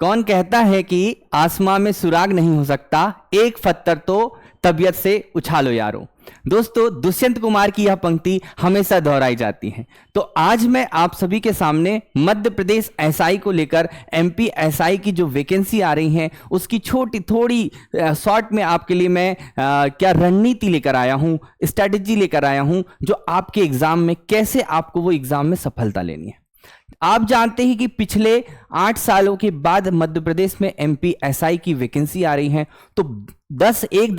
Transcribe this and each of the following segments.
कौन कहता है कि आसमां में सुराग नहीं हो सकता, एक पत्थर तो तबीयत से उछालो यारो। दोस्तों, दुष्यंत कुमार की यह पंक्ति हमेशा दोहराई जाती है। तो आज मैं आप सभी के सामने मध्य प्रदेश एसआई को लेकर एमपी एसआई की जो वैकेंसी आ रही है उसकी छोटी थोड़ी शॉर्ट में आपके लिए मैं क्या रणनीति लेकर आया हूं, स्ट्रैटेजी लेकर आया हूं, जो आपके एग्जाम में कैसे आपको वो एग्जाम में सफलता लेनी है। आप जानते हैं कि पिछले 8 सालों के बाद मध्य प्रदेश में एमपी एसआई की वैकेंसी आ रही है। तो एक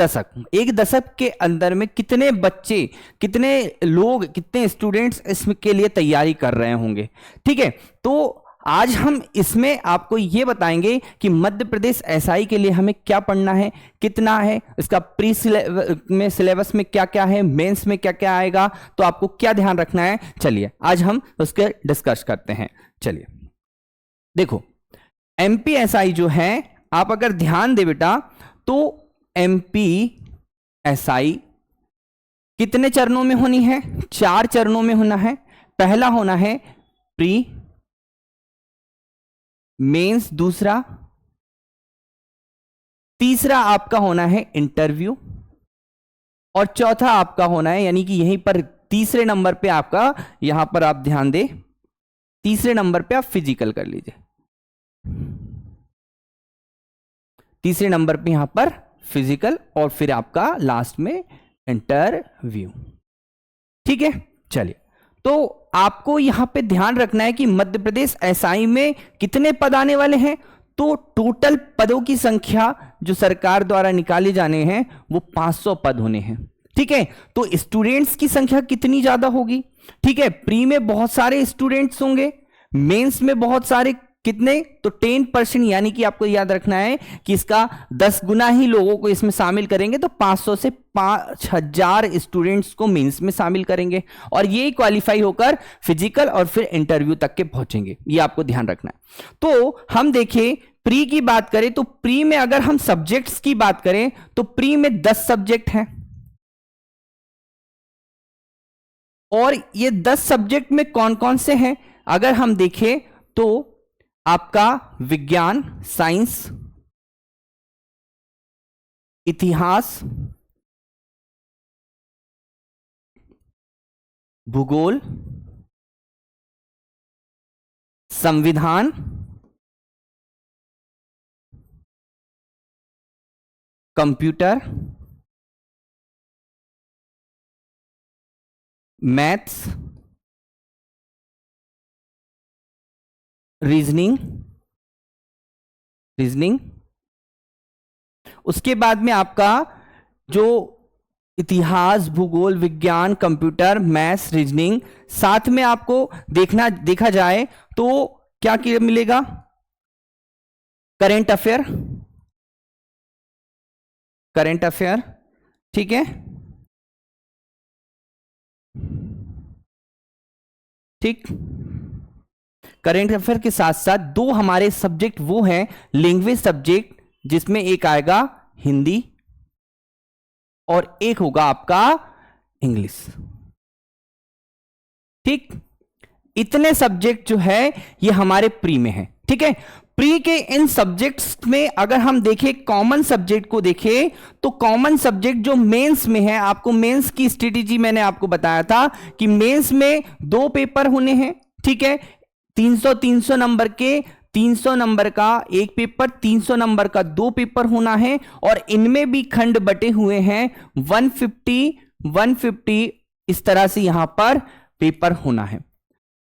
दशक के अंदर में कितने बच्चे, कितने लोग, कितने स्टूडेंट्स इसके लिए तैयारी कर रहे होंगे। ठीक है, तो आज हम इसमें आपको यह बताएंगे कि मध्य प्रदेश एसआई के लिए हमें क्या पढ़ना है, कितना है, इसका प्री सिलेबस में क्या क्या है, मेंस में क्या क्या आएगा, तो आपको क्या ध्यान रखना है। चलिए आज हम उसके डिस्कस करते हैं। चलिए देखो, एमपी एसआई जो है, आप अगर ध्यान दे बेटा, तो एमपी एसआई कितने चरणों में होनी है? 4 चरणों में होना है। पहला होना है प्री मेंस, दूसरा, तीसरा आपका होना है इंटरव्यू, और चौथा आपका होना है, यानी कि यहीं पर तीसरे नंबर पे आपका, यहां पर आप ध्यान दें, तीसरे नंबर पे आप फिजिकल कर लीजिए। तीसरे नंबर पे यहां पर फिजिकल, और फिर आपका लास्ट में इंटरव्यू। ठीक है, चलिए, तो आपको यहां पे ध्यान रखना है कि मध्य प्रदेश एसआई में कितने पद आने वाले हैं। तो टोटल पदों की संख्या जो सरकार द्वारा निकाले जाने हैं वो 500 पद होने हैं। ठीक है, तो स्टूडेंट्स की संख्या कितनी ज्यादा होगी? ठीक है, प्री में बहुत सारे स्टूडेंट्स होंगे, मेंस में बहुत सारे, कितने? तो 10%, यानी कि आपको याद रखना है कि इसका 10 गुना ही लोगों को इसमें शामिल करेंगे, तो 500 से 5000 स्टूडेंट्स को मेंस में शामिल करेंगे, और ये क्वालिफाई होकर फिजिकल और फिर इंटरव्यू तक के पहुंचेंगे। ये आपको ध्यान रखना है। तो हम देखें, प्री की बात करें तो प्री में अगर हम सब्जेक्ट्स की बात करें तो प्री में 10 सब्जेक्ट हैं, और ये 10 सब्जेक्ट में कौन कौन से हैं अगर हम देखें तो आपका विज्ञान, साइंस, इतिहास, भूगोल, संविधान, कंप्यूटर, मैथ्स, रीजनिंग, उसके बाद में आपका जो इतिहास, भूगोल, विज्ञान, कंप्यूटर, मैथ्स, रीजनिंग, साथ में आपको देखा जाए तो क्या मिलेगा? Current affair. ठीक है, ठीक, करंट अफेयर के साथ साथ 2 हमारे सब्जेक्ट वो हैं लैंग्वेज सब्जेक्ट, जिसमें एक आएगा हिंदी और एक होगा आपका इंग्लिश। ठीक, इतने सब्जेक्ट जो है ये हमारे प्री में है। ठीक है, प्री के इन सब्जेक्ट्स में अगर हम देखें, कॉमन सब्जेक्ट को देखें, तो कॉमन सब्जेक्ट जो मेंस में है, आपको मेंस की स्ट्रेटेजी मैंने आपको बताया था कि मेंस में 2 पेपर होने हैं। ठीक है, 300 नंबर के, 300 नंबर का एक पेपर, 300 नंबर का 2 पेपर होना है, और इनमें भी खंड बटे हुए हैं 150 इस तरह से यहां पर पेपर होना है।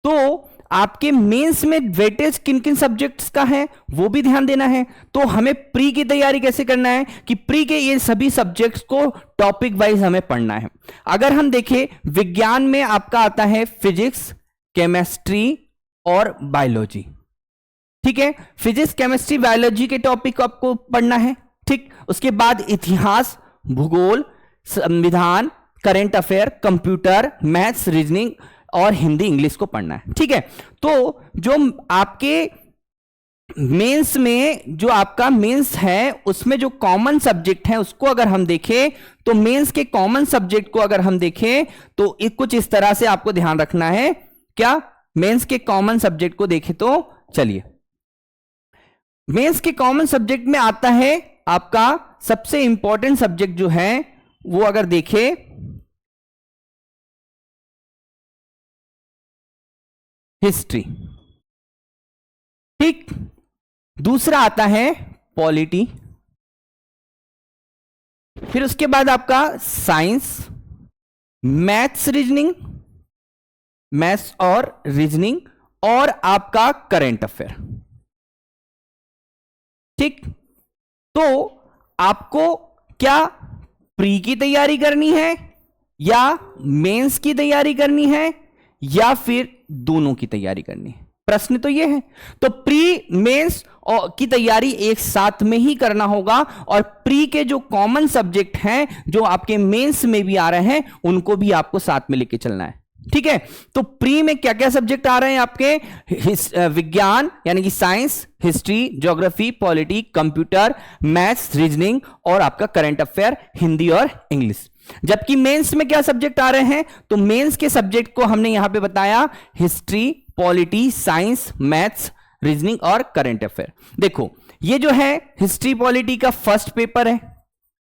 तो आपके मेंस में वेटेज किन किन सब्जेक्ट्स का है वो भी ध्यान देना है। तो हमें प्री की तैयारी कैसे करना है कि प्री के ये सभी सब्जेक्ट्स को टॉपिक वाइज हमें पढ़ना है। अगर हम देखें, विज्ञान में आपका आता है फिजिक्स, केमिस्ट्री और बायोलॉजी। ठीक है, फिजिक्स, केमिस्ट्री, बायोलॉजी के टॉपिक को आपको पढ़ना है। ठीक, उसके बाद इतिहास, भूगोल, संविधान, current affair, computer, maths, reasoning और हिंदी, इंग्लिश को पढ़ना है। ठीक है, तो जो आपके मेंस में, जो आपका मेंस है उसमें जो कॉमन सब्जेक्ट है उसको अगर हम देखें, तो मेंस के कॉमन सब्जेक्ट को अगर हम देखें तो कुछ इस तरह से आपको ध्यान रखना है। क्या? मेंस के कॉमन सब्जेक्ट को देखें तो चलिए, मेंस के कॉमन सब्जेक्ट में आता है आपका सबसे इंपॉर्टेंट सब्जेक्ट जो है वो अगर देखें हिस्ट्री, ठीक। दूसरा आता है पॉलिटी, फिर उसके बाद आपका साइंस, मैथ्स रीजनिंग, मैथ्स और रीजनिंग, और आपका करंट अफेयर, ठीक। तो आपको क्या प्री की तैयारी करनी है या मेंस की तैयारी करनी है या फिर दोनों की तैयारी करनी है? प्रश्न तो यह है। तो प्री मेंस की तैयारी एक साथ में ही करना होगा, और प्री के जो कॉमन सब्जेक्ट हैं जो आपके मेंस में भी आ रहे हैं उनको भी आपको साथ में लेके चलना है, ठीक है। तो प्री में क्या क्या सब्जेक्ट आ रहे हैं आपके? विज्ञान यानी कि science, history, geography, polity, computer, maths, reasoning और आपका करंट अफेयर, हिंदी और इंग्लिश। जबकि मेंस में क्या सब्जेक्ट आ रहे हैं? तो मेंस के सब्जेक्ट को हमने यहां पे बताया history, polity, science, maths, reasoning और करंट अफेयर। देखो ये जो है हिस्ट्री पॉलिटी का फर्स्ट पेपर है,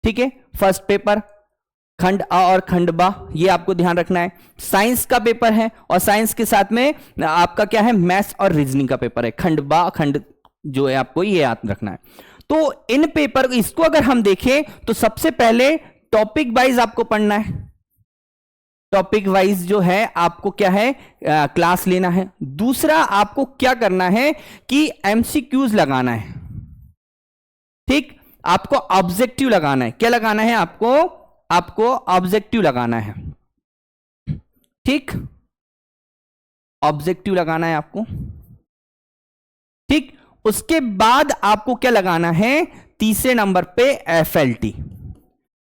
ठीक है। फर्स्ट पेपर खंड अ और खंड ब, ये आपको ध्यान रखना है। साइंस का पेपर है और साइंस के साथ में आपका क्या है? मैथ्स और रीजनिंग का पेपर है। खंड ब खंड जो है आपको ये याद रखना है। तो इन पेपर इसको अगर हम देखें तो सबसे पहले टॉपिक वाइज आपको पढ़ना है। टॉपिक वाइज जो है आपको क्या है? क्लास लेना है। दूसरा आपको क्या करना है कि एमसीक्यूज लगाना है, ठीक। आपको ऑब्जेक्टिव लगाना है। क्या लगाना है आपको ऑब्जेक्टिव लगाना है, ठीक। ऑब्जेक्टिव लगाना है आपको, ठीक। उसके बाद आपको क्या लगाना है? तीसरे नंबर पे एफएलटी,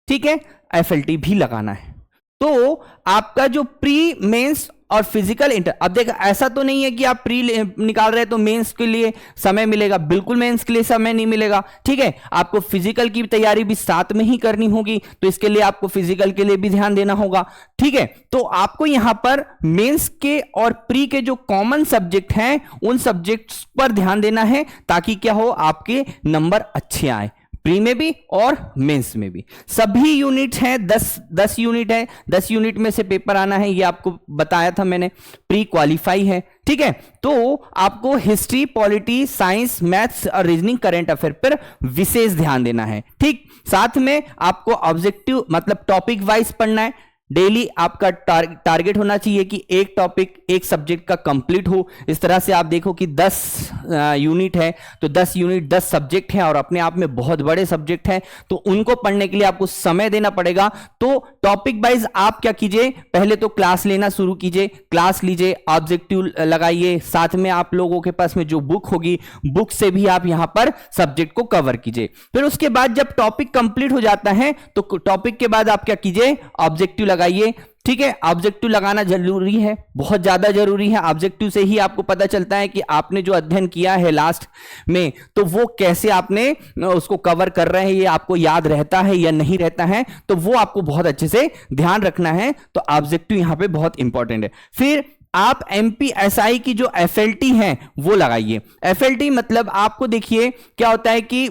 ठीक है। एफएलटी भी लगाना है। तो आपका जो प्री मेंस और फिजिकल इंटर, अब देख ऐसा तो नहीं है कि आप प्री निकाल रहे हैं तो मेंस के लिए समय मिलेगा, बिल्कुल मेंस के लिए समय नहीं मिलेगा, ठीक है। आपको फिजिकल की तैयारी भी साथ में ही करनी होगी, तो इसके लिए आपको फिजिकल के लिए भी ध्यान देना होगा, ठीक है। तो आपको यहां पर मेंस के और प्री के जो कॉमन सब्जेक्ट हैं उन सब्जेक्ट्स पर ध्यान देना है, ताकि क्या हो? आपके नंबर अच्छे आए, प्री में भी और मेंस में भी। सभी यूनिट हैं, 10 यूनिट है, 10 यूनिट में से पेपर आना है, ये आपको बताया था मैंने। प्री क्वालिफाई है, ठीक है। तो आपको हिस्ट्री, पॉलिटी, साइंस, मैथ्स और रीजनिंग, करंट अफेयर पर विशेष ध्यान देना है, ठीक। साथ में आपको ऑब्जेक्टिव मतलब टॉपिक वाइज पढ़ना है। डेली आपका टारगेट होना चाहिए कि एक टॉपिक एक सब्जेक्ट का कंप्लीट हो। इस तरह से आप देखो कि 10 यूनिट है तो 10 यूनिट 10 सब्जेक्ट हैं और अपने आप में बहुत बड़े सब्जेक्ट हैं, तो उनको पढ़ने के लिए आपको समय देना पड़ेगा। तो टॉपिक वाइज आप क्या कीजिए? पहले तो क्लास लेना शुरू कीजिए, क्लास लीजिए, ऑब्जेक्टिव लगाइए, साथ में आप लोगों के पास में जो बुक होगी बुक से भी आप यहां पर सब्जेक्ट को कवर कीजिए। फिर उसके बाद जब टॉपिक कंप्लीट हो जाता है तो टॉपिक के बाद आप क्या कीजिए? ऑब्जेक्टिव लगाइए, ठीक है। ऑब्जेक्टिव लगाना जरूरी है, बहुत ज्यादा जरूरी है। ऑब्जेक्टिव से ही आपको पता चलता है कि आपने जो अध्ययन किया है लास्ट में तो वो कैसे आपने उसको कवर कर रहे हैं, ये आपको याद रहता है या नहीं रहता है, तो वो आपको बहुत अच्छे से ध्यान रखना है। तो ऑब्जेक्टिव यहां पे बहुत इंपॉर्टेंट है। फिर आप एमपीएसआई की जो एफएलटी है वो लगाइए। एफएलटी मतलब आपको देखिए क्या होता है कि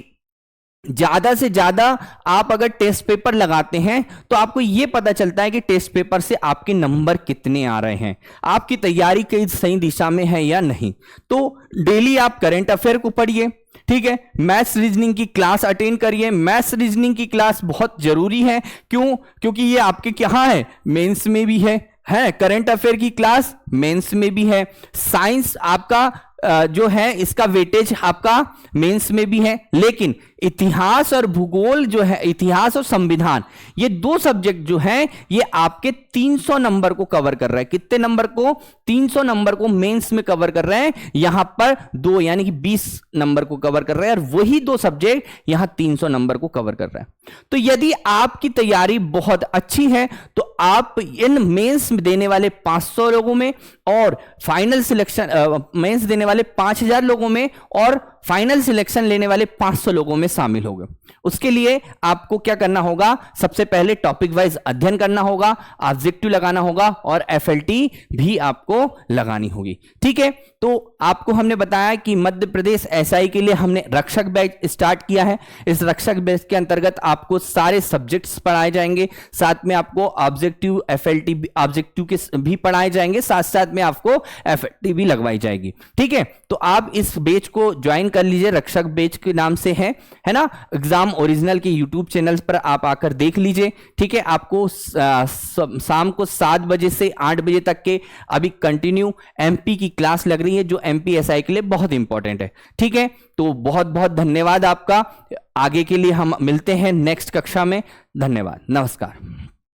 ज्यादा से ज्यादा आप अगर टेस्ट पेपर लगाते हैं तो आपको यह पता चलता है कि टेस्ट पेपर से आपके नंबर कितने आ रहे हैं, आपकी तैयारी कई सही दिशा में है या नहीं। तो डेली आप करंट अफेयर को पढ़िए, ठीक है। मैथ्स रीजनिंग की क्लास अटेंड करिए। मैथ्स रीजनिंग की क्लास बहुत जरूरी है, क्यों? क्योंकि ये आपके क्या है? मेंस में भी है करंट अफेयर की क्लास मेंस में भी है। साइंस आपका जो है इसका वेटेज आपका मेंस में भी है, लेकिन इतिहास और भूगोल जो है, इतिहास और संविधान, ये दो सब्जेक्ट जो हैं ये आपके 300 नंबर को कवर कर रहे हैं। कितने नंबर को? 300 नंबर को मेंस में कवर कर रहे हैं, यहां पर दो यानी कि 20 नंबर को कवर कर रहे हैं, और वही दो सब्जेक्ट यहां 300 नंबर को कवर कर रहे हैं। तो यदि आपकी तैयारी बहुत अच्छी है तो आप इन मेंस में देने वाले 500 लोगों में और फाइनल सिलेक्शन मेंस देने वाले 5000 लोगों में और फाइनल सिलेक्शन लेने वाले 500 लोगों में शामिल होगे। उसके लिए आपको क्या करना होगा, सबसे पहले टॉपिक वाइज अध्ययन करना होगा, ऑब्जेक्टिव लगाना होगा और एफएलटी भी आपको लगानी होगी। ठीक है, तो आपको हमने बताया कि मध्य प्रदेश एसआई के लिए हमने रक्षक बैच स्टार्ट किया है। इस रक्षक बैच के अंतर्गत आपको सारे सब्जेक्ट्स पढ़ाए जाएंगे, साथ में आपको ऑब्जेक्टिव एफएलटी ऑब्जेक्टिव के भी पढ़ाए जाएंगे, साथ साथ में आपको एफएलटी भी लगवाई जाएगी। ठीक है, तो आप इस बैच को ज्वाइन कर लीजिए, रक्षक बैच के नाम से है ना। एग्जाम ओरिजिनल के यूट्यूब चैनल पर आप आकर देख लीजिए। ठीक है, आपको शाम को 7 बजे से 8 बजे तक के अभी कंटिन्यू एमपी की क्लास लग रही है, जो एमपी एसआई के लिए बहुत इंपॉर्टेंट है। ठीक है, तो बहुत बहुत धन्यवाद आपका। आगे के लिए हम मिलते हैं नेक्स्ट कक्षा में। धन्यवाद, नमस्कार।